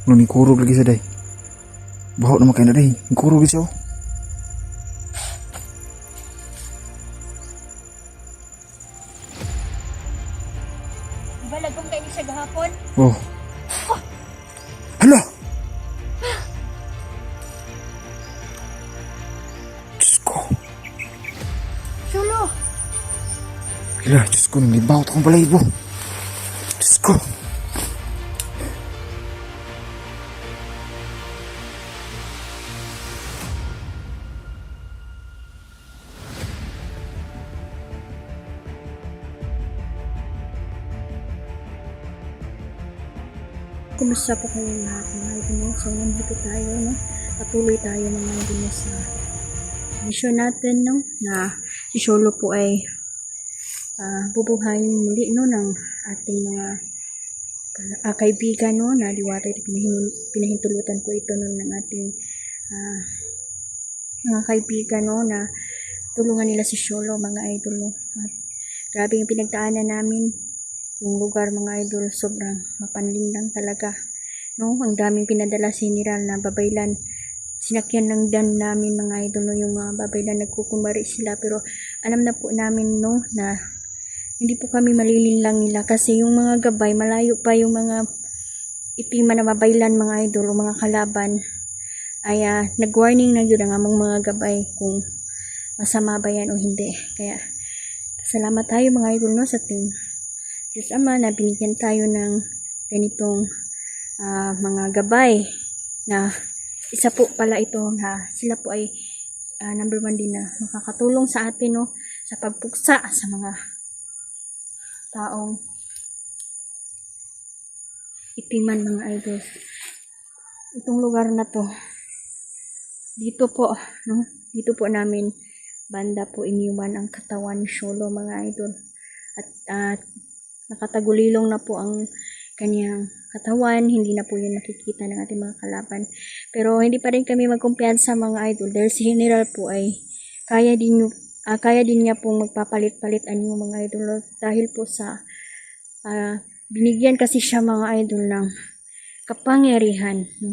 Nung kurog lagi sa day. Baho naman kayo na day. Kurog lagi siya oh. Diba lagom kayo ni siya gahapon? Oh. Hala! Diyos ko. Sulo! Hala, Diyos ko. Nangibaw akong balahibo. Diyos ko. Kumusta po kayo lahat mga idol? So, nandito tayo, no? Patuloy tayo mga idol sa mission natin, no? Na si Sholo po ay bubuhayin muli, no? Ng ating mga kaibigan, no? Na liwatay pinahintulutan po ito, no? Ng ating mga kaibigan, no? Na tulungan nila si Sholo, mga idol, no? At grabe yung pinagdaanan namin. Yung lugar mga idol, sobrang mapanlindang talaga. No? Ang daming pinadala si General na babaylan. Sinakyan ng dan namin mga idol, no? Yung mga babaylan, nagkukumari sila. Pero alam na po namin, no, na hindi po kami malilinlang nila. Kasi yung mga gabay, malayo pa yung mga itima na babaylan mga idol o mga kalaban. Ay nag-warning na yun ang among mga gabay kung masama ba yan o hindi. Kaya salamat tayo mga idol, no, sa team Diyos Ama na binigyan tayo ng ganitong mga gabay na isa po pala ito na sila po ay number 1 din na makakatulong sa atin, no, sa pagpuksa sa mga taong itiman mga idol. Itong lugar na to, dito po, no, dito po namin banda po iniwan ang katawan ni Sholo mga idol. At nakatagulilong na po ang kanyang katawan, hindi na po yun nakikita ng ating mga kalaban. Pero hindi pa rin kami magkumpiyansa mga idol dahil si General po ay kaya din niya pong magpapalit-palit anyo mga idol dahil po sa binigyan kasi siya mga idol ng kapangyarihan, no?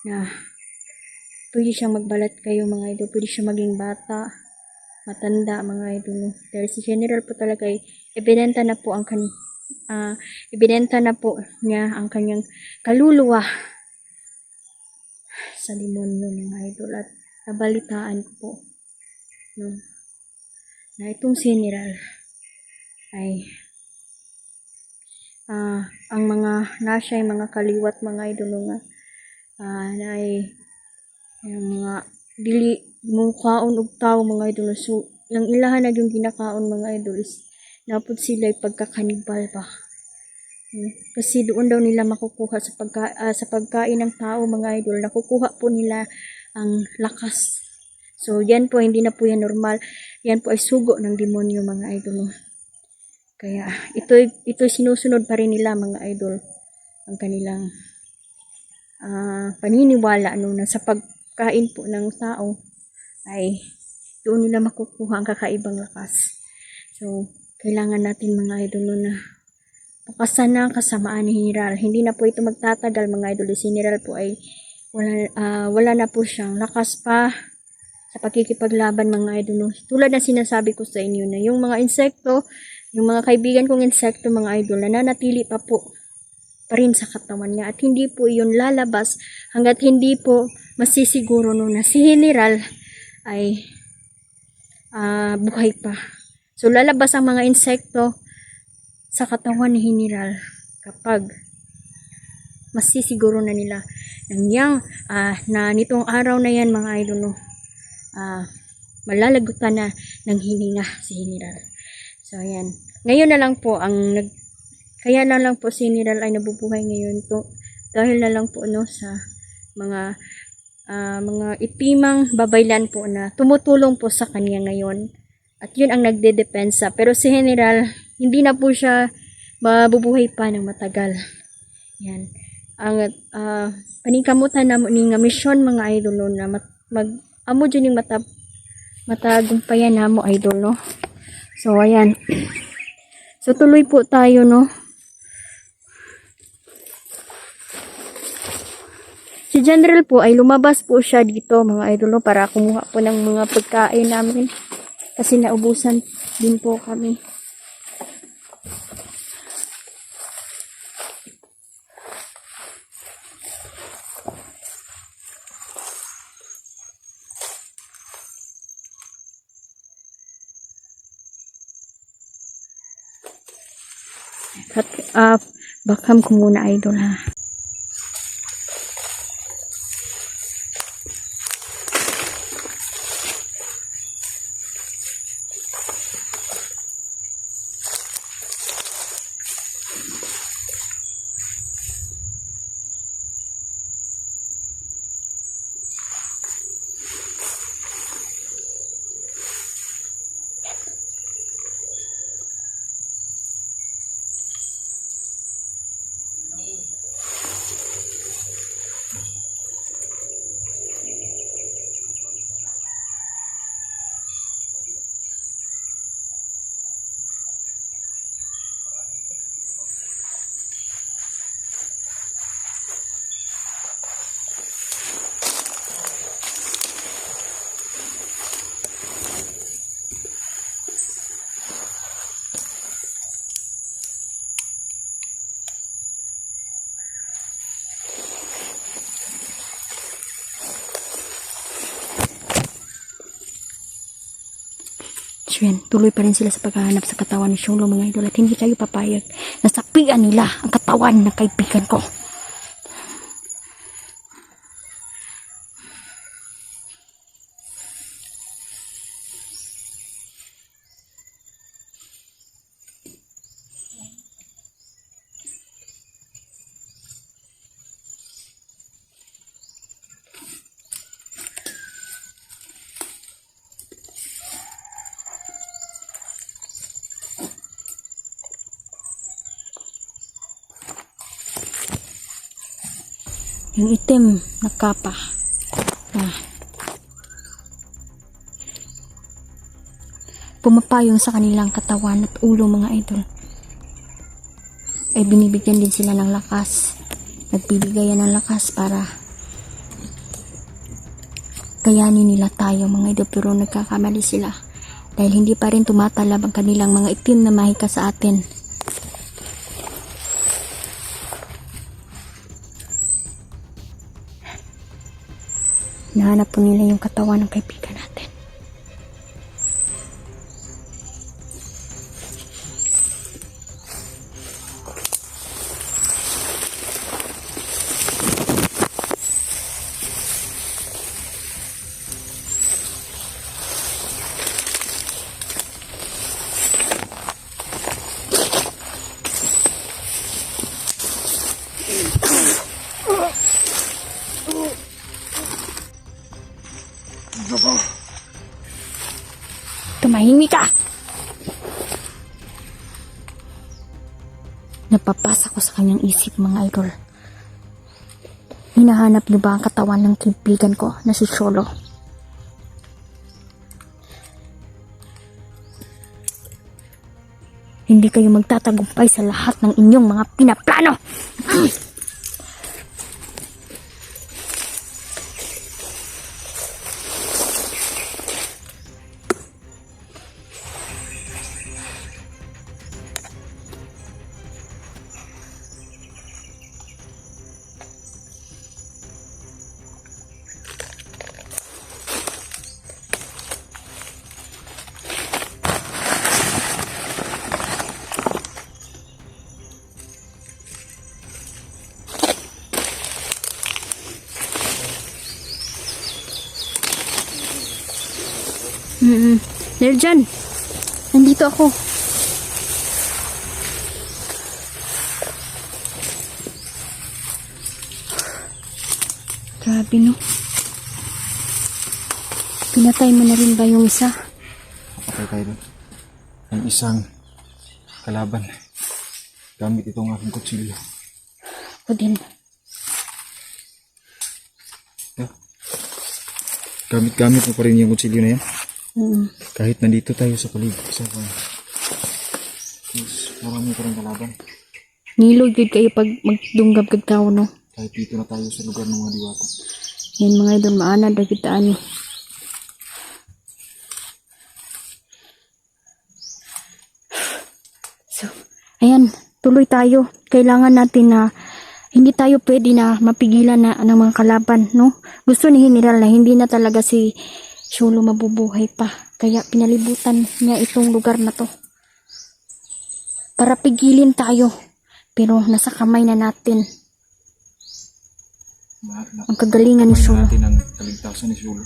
Na pwede siyang magbalat kayo mga idol, pwede siya maging bata, matanda mga idol, no? Dahil si General po talaga ay ebidenta na po niya ang kanyang kaluluwa sa demonyo mga idol. At nabalitaan ko po, no, na itong General ay ang mga nasa ay mga kaliwat mga idol nga na ay yung mga dili mong kaon og tao mga idol. So ang ilahan na yung ginakaon mga idol is napod sila ay pagkakanibal pa. Kasi doon daw nila makukuha sa pagkain ng tao mga idol, nakukuha po nila ang lakas. So yan po, hindi na po yan normal. Yan po ay sugo ng demonyo mga idol. Kaya ito sinusunod pa rin nila mga idol, ang kanilang paniniwala, no, na sa pagkain po ng tao ay doon nila makukuha ang kakaibang lakas. So kailangan natin mga idol, no, na bukasan na kasamaan ni General. Hindi na po ito magtatagal mga idol. Si General po ay wala na po siyang lakas pa sa pagkikipaglaban mga idol, no. Tulad na sinasabi ko sa inyo na yung mga insekto, yung mga kaibigan kong insekto mga idol, nananatili pa po pa rin sa katawan niya at hindi po iyon lalabas hanggat hindi po masisiguro, no, na si General ay buhay pa. So lalabas ang mga insekto sa katawan ni General kapag masisiguro na nila na nitong araw na yan mga idol, no, malalagutan na ng hininga si General. So ayan, ngayon na lang po kaya na lang po si General ay nabubuhay ngayon to dahil na lang po, no, sa mga itimang babaylan po na tumutulong po sa kanya ngayon. At yun ang nagdedepensa. Pero si General, hindi na po siya mabubuhay pa ng matagal. Yan. Ang paningkamutan na ni nga mission mga idol, no, na amo dyan yung matagumpayan na mo idol, no. So ayan. So tuloy po tayo, no. Si General po ay lumabas po siya dito mga idol no, para kumuha po ng mga pagkain namin. Kasi naubusan din po kami. At bakam ko muna idol ha. So yan, tuloy pa rin sila sa paghahanap sa katawan ni Sholo mga idol at hindi tayo papayag na sapian nila ang katawan ng kaibigan ko. Yung itim na kapa. Pumapayong sa kanilang katawan at ulo mga idol. Ay binibigyan din sila ng lakas. Nagbibigayan ng lakas para kayanin nila tayo mga idol, pero nagkakamali sila. Dahil hindi pa rin tumatalab ang kanilang mga itim na mahika sa atin. Nahanap po nila yung katawan ng kaibigan natin. Tumahimik ka! Napapasa ko sa kanyang isip mga idol. Hinahanap niyo ba ang katawan ng kaibigan ko na si Sholo? Hindi kayo magtatagumpay sa lahat ng inyong mga pinaplano! Dahil dyan, nandito ako. Grabe no. Pinatay mo na rin ba yung isa? Patay tayo doon. Ang isang kalaban. Gamit itong aking kutsilyo. Ako din. Gamit mo pa rin yung kutsilyo na yan. Kahit nandito tayo sa paligid. Marami pa rin kalaban. Nilog yun kayo pag magdunggab kag tao no. Kahit dito na tayo sa lugar ng mga diwata. Yan mga idol, maanad na kita ani. So, ayan, tuloy tayo. Kailangan natin na hindi tayo pwede na mapigilan na ng mga kalaban, no? Gusto ni General na hindi na talaga si Sholo mabubuhay pa. Kaya pinalibutan niya itong lugar na to. Para pigilin tayo. Pero nasa kamay na natin ang kagalingan ni Sholo. Natin ang kaligtasan ni Sholo.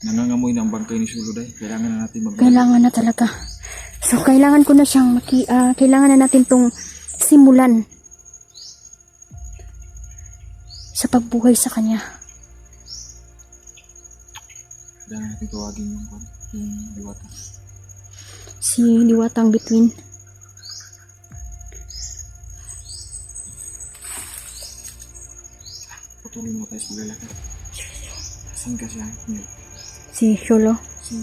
Nangangamoy na ang bangkay ni Sholo dahil kailangan na natin Kailangan na talaga. So, kailangan ko na siyang kailangan na natin tong simulan sa pagbuhay sa kanya. Kailangan natin tawagin yung diwata. Si Diwatang Bituin. Patuloy mo tayo sa paglalakad. Saan ka siya? Si Sholo. Si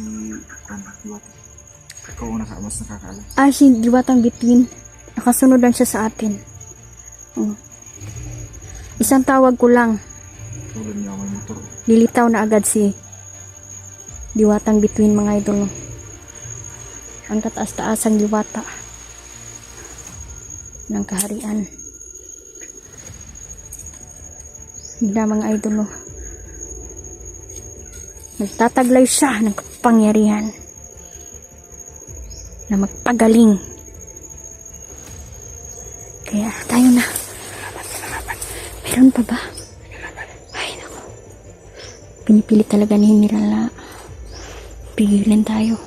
Diwata. Ikaw ang mas nakakaalam. Si Diwatang Bituin. Nakasunod lang siya sa atin. Isang tawag ko lang. Tulad niya may motor. Lilitaw na agad si Diwatang Bituin mga idol. Ang kataas-taasang diwata ng kaharian. Hindi mga idol. Nagtataglay siya ng kapangyarihan na magpagaling. Kaya tayo na. Meron pa ba? Ay, naku. Pinipilit talaga ni General na pigilin tayo.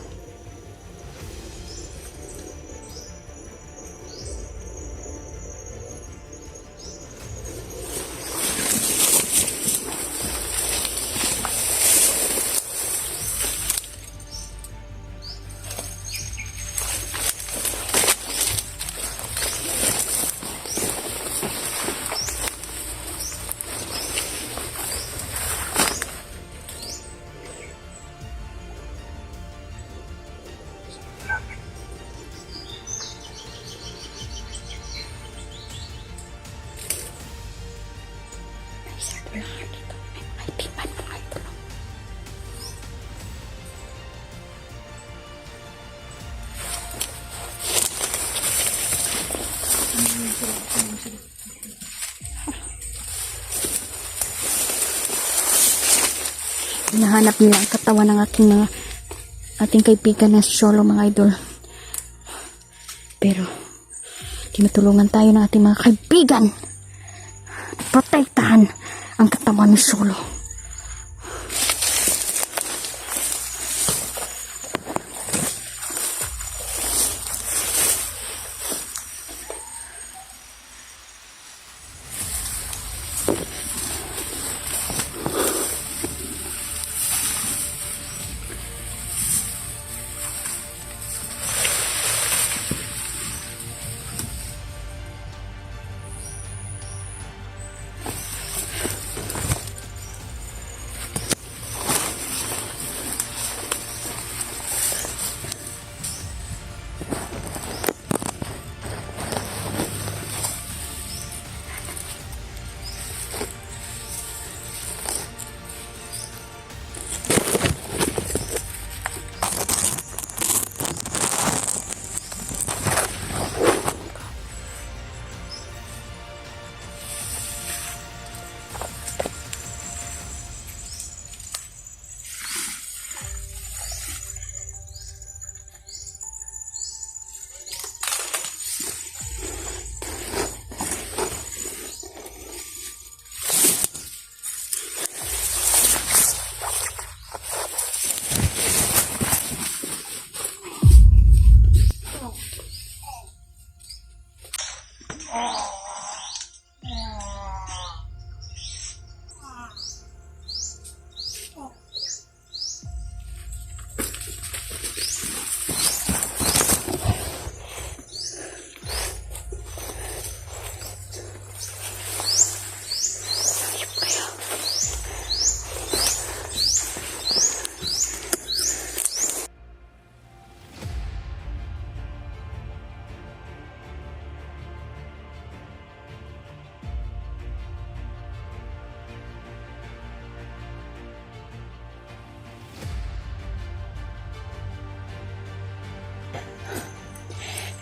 Hinahanap nila ang katawan ng ating kaibigan na si Sholo mga idol. Pero tinutulungan tayo ng ating mga kaibigan. Protektahan ang katawan ni Sholo.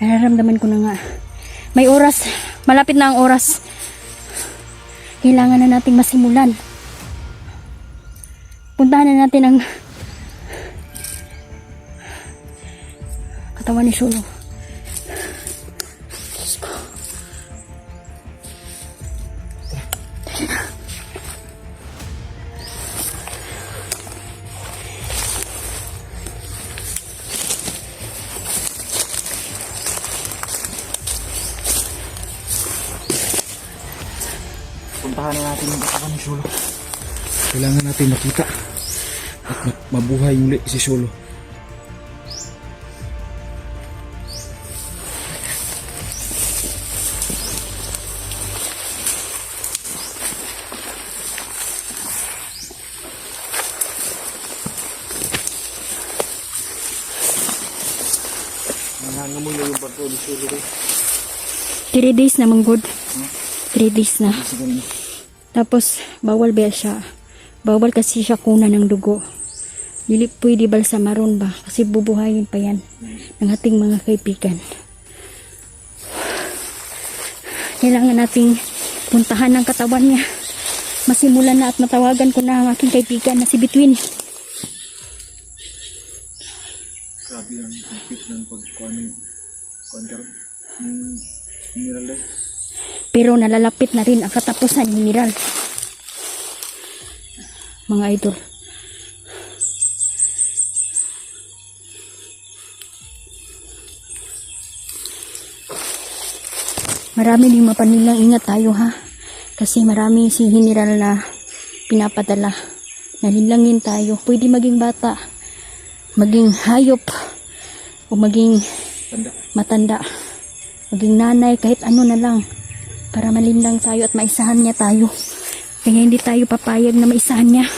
Nararamdaman ko na nga. May oras. Malapit na ang oras. Kailangan na nating masimulan. Puntahan na natin ang katawan ni Sholo. Diyos ko. Dali na. Puntahan na natin yung katawan ni Sholo. Kailangan natin makita at mabuhay muli si Sholo. Nangangamoy na yung barko ni Sholo. 3 days na manggod. 3 days na. Sige na. Tapos, bawal bel siya. Bawal kasi siya kuna ng dugo. Dili pwede balsamaron ba? Kasi bubuhayin pa yan ng ating mga kaibigan. Kailangan nating puntahan ng katawan niya. Masimulan na at matawagan ko na ang aking kaibigan na si Between. Grabe ang kapit ng pagkuhan karon. Mineral day. Pero nalalapit na rin ang katapusan ni Mineral. Mga idol. Marami din mapanilang ingat tayo ha. Kasi marami si General na pinapadala. Nalilangin tayo. Pwede maging bata, maging hayop, o maging matanda, maging nanay, kahit ano na lang. Para malindang tayo at maisahan niya tayo. Kaya hindi tayo papayag na maisahan niya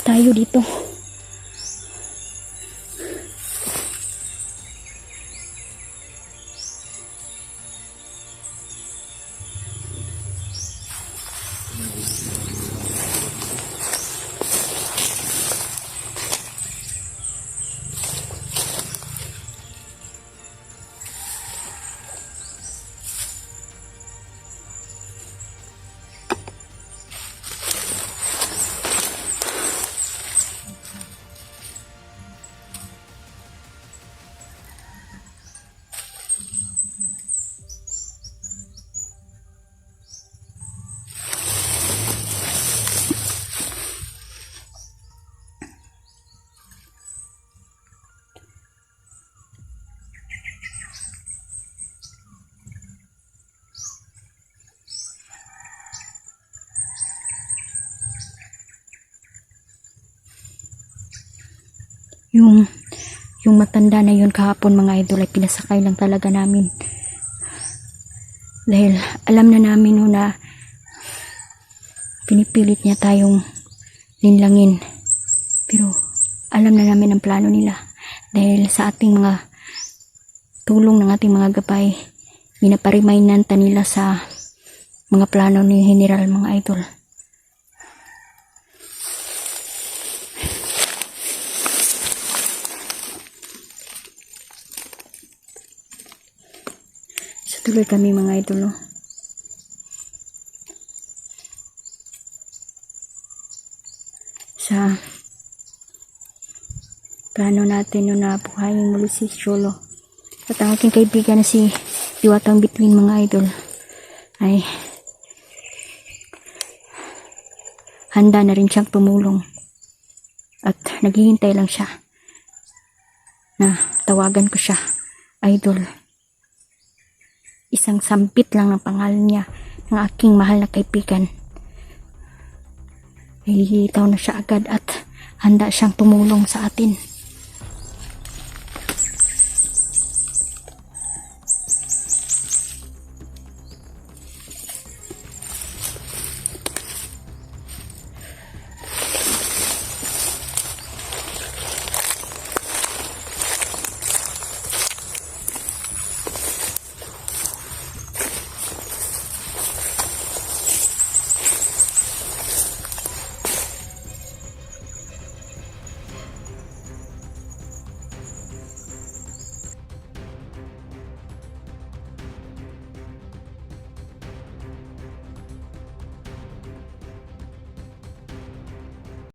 tayo dito. Yung matanda na yun kahapon mga idol ay pinasakay lang talaga namin. Dahil alam na namin no, na pinipilit niya tayong linlangin. Pero alam na namin ang plano nila. Dahil sa ating mga tulong ng ating mga gabay, minaparimainan nila sa mga plano ni General mga idol. Tuloy kami mga idol, no? Sa plano natin no, na buhayin muli si Sholo. At ang aking kaibigan na si Diwatang Between mga idol ay handa na rin siyang tumulong. At naghihintay lang siya na tawagan ko siya, idol. Isang sampit lang ng pangalan niya ng aking mahal na kaibigan. Nililitaw na siya agad at handa siyang tumulong sa atin.